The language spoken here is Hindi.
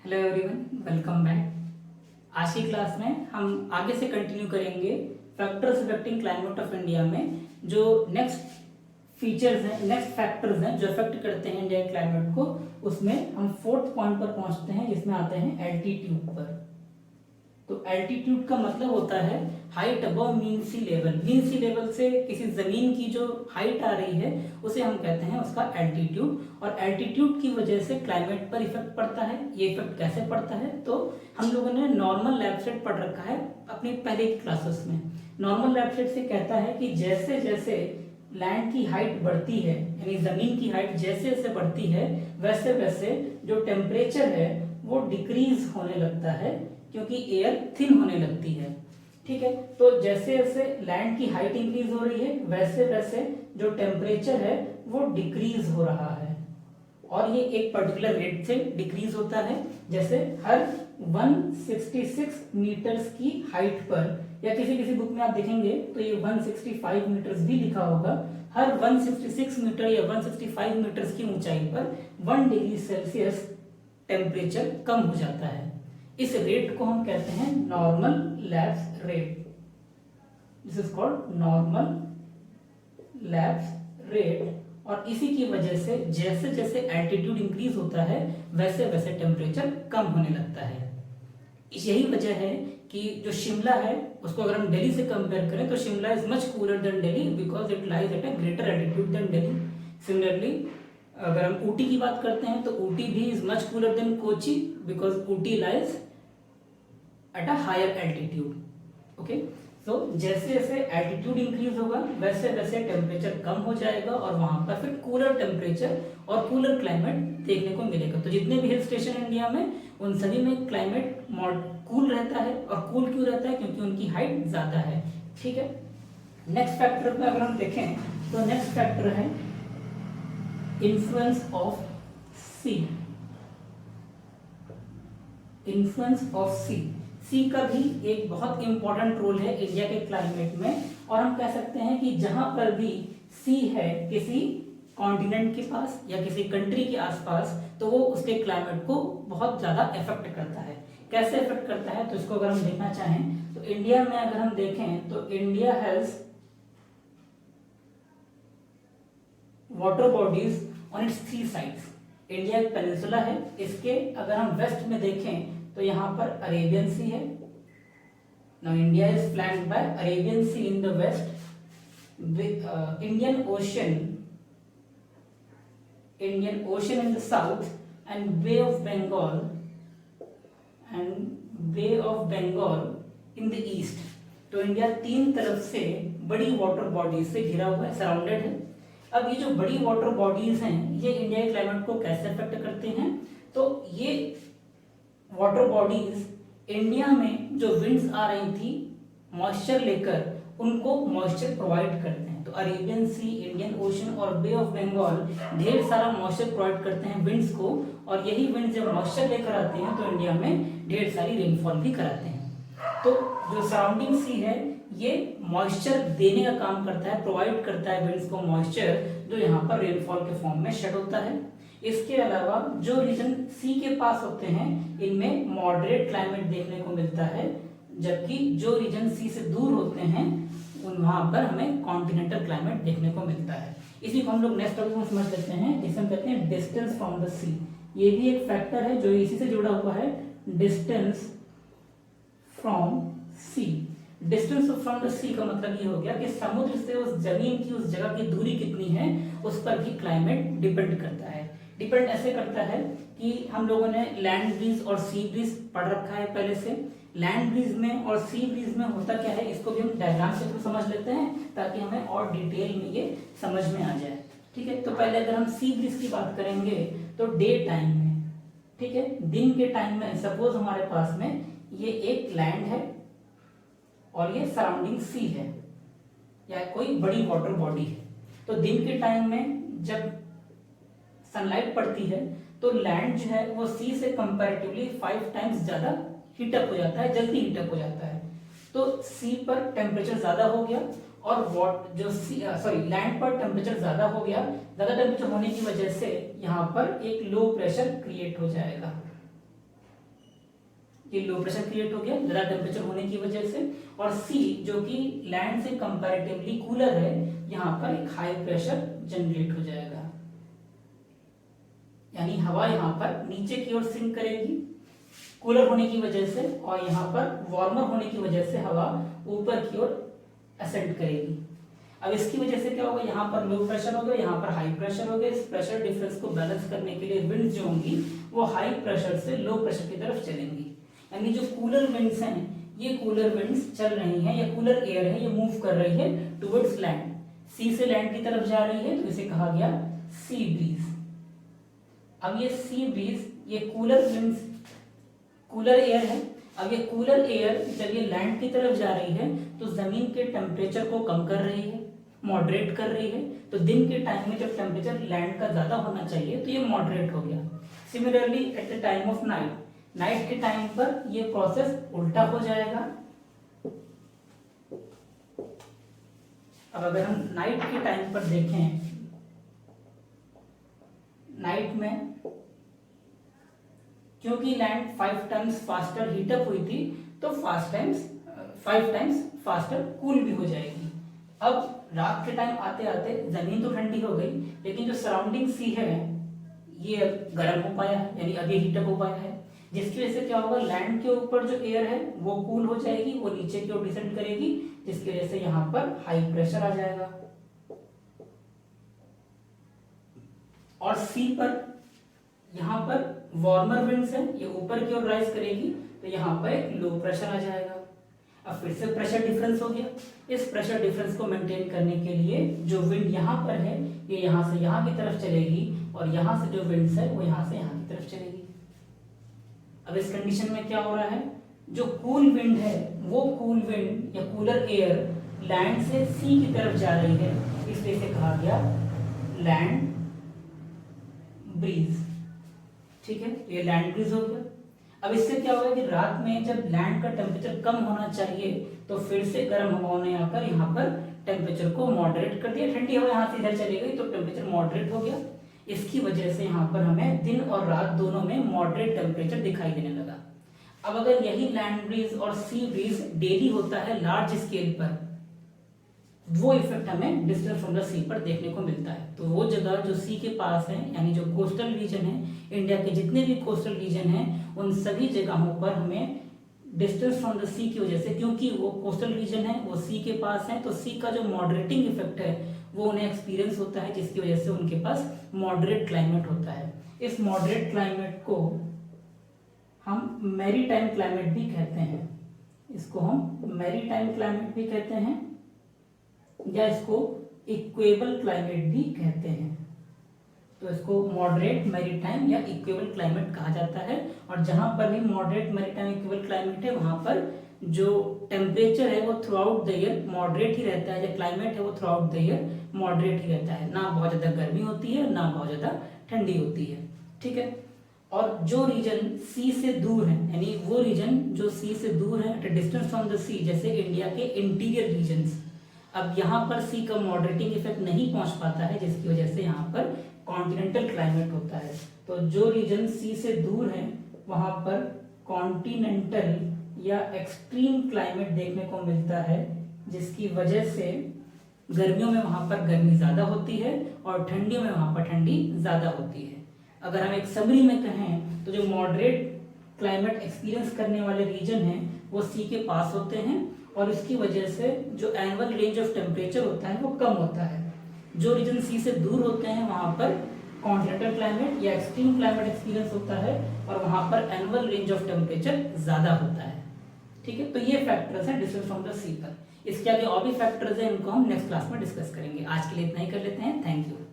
Hello everyone, welcome back. आज की क्लास में हम आगे से कंटिन्यू करेंगे factors affecting climate of India में जो नेक्स्ट फीचर्स हैं, नेक्स्ट फैक्टर्स हैं जो अफेक्ट करते हैं इंडिया क्लाइमेट को। उसमें हम फोर्थ पॉइंट पर पहुंचते हैं जिसमें आते हैं एल्टीट्यूड पर। तो एल्टीट्यूड का मतलब होता है हाइट अबव मीन सी लेवल। मीन सी लेवल से किसी जमीन की जो हाइट आ रही है उसे हम कहते हैं उसका एल्टीट्यूड। और एल्टीट्यूड की वजह से क्लाइमेट पर इफेक्ट पड़ता है। ये इफेक्ट कैसे पड़ता है तो हम लोगों ने नॉर्मल लैबसेट पढ़ रखा है अपनी पहले की क्लासेस में। नॉर्मल लैबसेट से कहता है कि जैसे जैसे लैंड की हाइट बढ़ती है, यानी जमीन की हाइट जैसे जैसे बढ़ती है वैसे वैसे जो टेम्परेचर है वो डिक्रीज होने लगता है, क्योंकि एयर थिन होने लगती है। ठीक है, तो जैसे जैसे लैंड की हाइट इंक्रीज हो रही है वैसे वैसे जो टेम्परेचर है वो डिक्रीज हो रहा है। और ये एक पर्टिकुलर रेट से डिक्रीज होता है। जैसे हर 166 मीटर्स की हाइट पर, या किसी किसी बुक में आप देखेंगे तो ये 165 मीटर्स भी लिखा होगा। हर 166 मीटर या 165 मीटर्स की ऊंचाई पर 1 डिग्री सेल्सियस टेम्परेचर कम हो जाता है। इस रेट को हम कहते हैं normal lapse rate. This is called normal lapse rate. और इसी की वजह से जैसे जैसे एल्टीट्यूड इंक्रीज होता है वैसे वैसे टेम्परेचर कम होने लगता है। यही वजह है कि जो शिमला है उसको अगर हम दिल्ली से कंपेयर करें तो Shimla is much cooler than Delhi because it lies at a greater altitude than Delhi. Similarly अगर हम ऊटी की बात करते हैं तो ऊटी भी is much cooler than Kochi because Ooty lies at a higher altitude. Okay, तो जैसे जैसे एल्टीट्यूड इंक्रीज होगा वैसे वैसे टेम्परेचर कम हो जाएगा और वहां पर फिर कूलर टेम्परेचर और कूलर क्लाइमेट देखने को मिलेगा। तो जितने भी हिल स्टेशन इंडिया में उन सभी में क्लाइमेट कूल रहता है। और कूल क्यों रहता है? क्योंकि उनकी हाइट ज्यादा है। ठीक है, नेक्स्ट फैक्टर पे अगर हम देखें तो नेक्स्ट फैक्टर है influence of sea. Influence of sea. Sea का भी एक बहुत इंपॉर्टेंट रोल है इंडिया के क्लाइमेट में। और हम कह सकते हैं कि जहां पर भी सी है किसी कॉन्टिनेंट के पास या किसी कंट्री के आसपास तो वो उसके क्लाइमेट को बहुत ज्यादा इफेक्ट करता है। कैसे इफेक्ट करता है तो इसको अगर हम देखना चाहें तो इंडिया में अगर हम देखें तो India has water bodies on it's 3 sides. India एक पेनिनसुला है। इसके अगर हम वेस्ट में देखें तो यहां पर अरेबियन सी है। Now India is flanked by Arabian sea in the west, Indian ocean in the south and bay of Bengal in the east. तो इंडिया 3 तरफ से बड़ी वाटर बॉडीज से घिरा हुआ है, सराउंडेड है। अब ये जो बड़ी वाटर बॉडीज हैं ये इंडिया के क्लाइमेट को कैसे अफेक्ट करते हैं तो ये वाटर बॉडीज इंडिया में जो विंड्स आ रही थी मॉइस्चर लेकर उनको मॉइस्चर प्रोवाइड करते हैं। तो अरेबियन सी, इंडियन ओशन और बे ऑफ बंगाल ढेर सारा मॉइस्चर प्रोवाइड करते हैं विंड्स को। और यही विंड्स जब मॉइस्चर लेकर आते हैं तो इंडिया में ढेर सारी रेनफॉल भी कराते हैं। तो जो सराउंडिंग सी है ये मॉइस्चर देने का काम करता है, प्रोवाइड करता है विंड्स को मॉइस्चर, जो यहाँ पर रेनफॉल के फॉर्म में शेड होता है। इसके अलावा जो रीजन सी के पास होते हैं इनमें मॉडरेट क्लाइमेट देखने को मिलता है, जबकि जो रीजन सी से दूर होते हैं वहां पर हमें कॉन्टिनेंटल क्लाइमेट देखने को मिलता है। इसी को हम लोग नेक्स्ट टॉपिक में समझ लेते हैं, जिसे हम कहते हैं डिस्टेंस फ्रॉम द सी। ये भी एक फैक्टर है जो इसी से जुड़ा हुआ है, distance from sea. Distance from the sea का मतलब ये हो गया कि समुद्र से उस जमीन की, उस जगह की दूरी कितनी है उस पर भी क्लाइमेट डिपेंड करता है। डिपेंड ऐसे करता है कि हम लोगों ने लैंड ब्रीज और सी ब्रीज पढ़ रखा है पहले से। लैंड ब्रीज में और सी ब्रीज में होता क्या है इसको भी हम डायग्राम से थ्रू समझ लेते हैं ताकि हमें और डिटेल में ये समझ में आ जाए। ठीक है, तो पहले अगर हम सी ब्रीज की बात करेंगे तो डे टाइम में, ठीक है, दिन के टाइम में सपोज हमारे पास में ये एक लैंड है और ये सराउंडिंग सी है या कोई बड़ी वाटर बॉडी है। तो दिन के टाइम में जब सनलाइट पड़ती है तो लैंड जो है वो सी से कंपैरेटिवली 5 टाइम्स ज्यादा हीटअप हो जाता है, जल्दी हीटअप हो जाता है। तो सी पर टेम्परेचर ज्यादा हो गया और लैंड पर टेम्परेचर ज्यादा हो गया। ज्यादा टेम्परेचर होने की वजह से यहाँ पर एक लो प्रेशर क्रिएट हो जाएगा। ये लो प्रेशर क्रिएट हो गया ज्यादा टेम्परेचर होने की वजह से, और सी जो कि लैंड से कंपैरेटिवली कूलर है, यहाँ पर एक हाई प्रेशर जनरेट हो जाएगा, यानी हवा यहाँ पर नीचे की ओर सिंक करेगी कूलर होने की वजह से, और यहाँ पर वार्मर होने की वजह से हवा ऊपर की ओर असेंड करेगी। अब इसकी वजह से क्या होगा, यहाँ पर लो प्रेशर हो गया, यहाँ पर हाई प्रेशर हो गया। इस प्रेशर डिफरेंस को बैलेंस करने के लिए विंड्स जो होंगी वो हाई प्रेशर से लो प्रेशर की तरफ चलेंगी, यानी जो कूलर विंड्स हैं, ये कूलर विंड्स चल रही हैं या कूलर एयर है, ये मूव कर रही है टुवर्ड्स लैंड, सी से लैंड की तरफ जा रही है, तो इसे कहा गया सी ब्रीज। अब ये सी ब्रीज, ये कूलर विंड्स, कूलर एयर है। अब ये कूलर एयर जब ये लैंड की तरफ जा रही है तो जमीन के टेम्परेचर को कम कर रही है, मॉडरेट कर रही है। तो दिन के टाइम में जब टेम्परेचर लैंड का ज्यादा होना चाहिए तो ये मॉडरेट हो गया। Similarly at the time of night, night के टाइम पर ये प्रोसेस उल्टा हो जाएगा। अब अगर हम नाइट के टाइम पर देखें, नाइट में क्योंकि लैंड 5 टाइम्स फास्टर हीटअप हुई थी तो 5 टाइम्स फास्टर कूल भी हो जाएगी। अब रात के टाइम आते आते जमीन तो ठंडी हो गई, लेकिन जो सराउंडिंग सी है ये गर्म हो पाया है, यानी अभी हीटअप हो पाया है, जिसकी वजह से क्या होगा, लैंड के ऊपर जो एयर है वो कूल हो जाएगी, वो नीचे की ओर डिसेंड करेगी, जिसकी वजह से यहाँ पर हाई प्रेशर आ जाएगा। और सी पर यहाँ पर वार्मर विंड्स है, ये ऊपर की ओर राइज करेगी, तो यहाँ पर एक लो प्रेशर आ जाएगा। अब फिर से प्रेशर डिफरेंस हो गया। इस प्रेशर डिफरेंस को मेंटेन करने के लिए जो विंड यहाँ पर है ये यहाँ से यहाँ की तरफ चलेगी, और यहाँ से जो विंड्स है वो यहाँ से यहाँ की तरफ चलेगी। अब इस कंडीशन में क्या हो रहा है, जो कूल विंड है वो कूल विंड या कूलर एयर लैंड से सी की तरफ जा रही है, इसलिए इसे कहा गया लैंड ब्रीज। ठीक है, ये लैंड ब्रीज हो गया। अब इससे क्या होगा कि रात में जब लैंड का टेम्परेचर कम होना चाहिए तो फिर से गर्म हवाओं ने आकर यहाँ पर टेम्परेचर को मॉडरेट कर दिया, ठंडी हवा यहाँ से इधर चली गई तो टेम्परेचर मॉडरेट हो गया। इसकी वजह से यहाँ पर हमें दिन और रात दोनों में मॉडरेट टेम्परेचर दिखाई देने लगा। अब अगर यही लैंड ब्रीज और सी ब्रीज डेली होता है लार्ज स्केल पर, वो इफेक्ट हमें डिस्टेंस फ्रॉम द सी पर देखने को मिलता है। तो वो जगह जो सी के पास है, यानी जो कोस्टल रीजन है, इंडिया के जितने भी कोस्टल रीजन हैं उन सभी जगहों पर हमें डिस्टेंस फ्रॉम द सी की वजह से, क्योंकि वो कोस्टल रीजन है, वो सी के पास है, तो सी का जो मॉडरेटिंग इफेक्ट है वो उन्हें एक्सपीरियंस होता है, जिसकी वजह से उनके पास मॉडरेट क्लाइमेट होता है। इस मॉडरेट क्लाइमेट को हम मैरीटाइम क्लाइमेट भी कहते हैं, इसको हम मैरीटाइम क्लाइमेट भी कहते हैं, या इसको इक्वेबल क्लाइमेट भी कहते हैं। तो इसको मॉडरेट मैरीटाइम या इक्वेबल क्लाइमेट कहा जाता है। और जहां पर भी मॉडरेट मैरीटाइम इक्वेबल क्लाइमेट है वहां पर जो टेम्परेचर है वो throughout the year moderate ही रहता है, जो क्लाइमेट है वो throughout the year moderate ही रहता है, ना बहुत ज्यादा गर्मी होती है ना बहुत ज्यादा ठंडी होती है। ठीक है, और जो रीजन सी से दूर है, यानी वो रीजन जो सी से दूर है एट डिस्टेंस फ्रॉम द सी, जैसे इंडिया के इंटीरियर रीजन्स, अब यहाँ पर सी का मॉडरेटिंग इफेक्ट नहीं पहुंच पाता है, जिसकी वजह से यहाँ पर कॉन्टिनेंटल क्लाइमेट होता है। तो जो रीजन सी से दूर है वहां पर कॉन्टिनेंटल या एक्सट्रीम क्लाइमेट देखने को मिलता है, जिसकी वजह से गर्मियों में वहां पर गर्मी ज्यादा होती है और ठंडियों में वहां पर ठंडी ज्यादा होती है। अगर हम एक समरी में कहें तो जो मॉडरेट क्लाइमेट एक्सपीरियंस करने वाले रीजन हैं वो सी के पास होते हैं, और इसकी वजह से जो एनुअल रेंज ऑफ टेम्परेचर होता है वो कम होता है। जो रीजन सी से दूर होते हैं वहां पर कॉन्टिनेंटल क्लाइमेट या एक्सट्रीम क्लाइमेट एक्सपीरियंस होता है, और वहां पर एनुअल रेंज ऑफ टेम्परेचर ज्यादा होता है। ठीक है, तो ये फैक्टर्स हैं डिस्टेंस फ्रॉम द सी पर। इसके आगे और भी फैक्टर्स हैं, इनको हम नेक्स्ट क्लास में डिस्कस करेंगे। आज के लिए इतना ही कर लेते हैं। Thank you.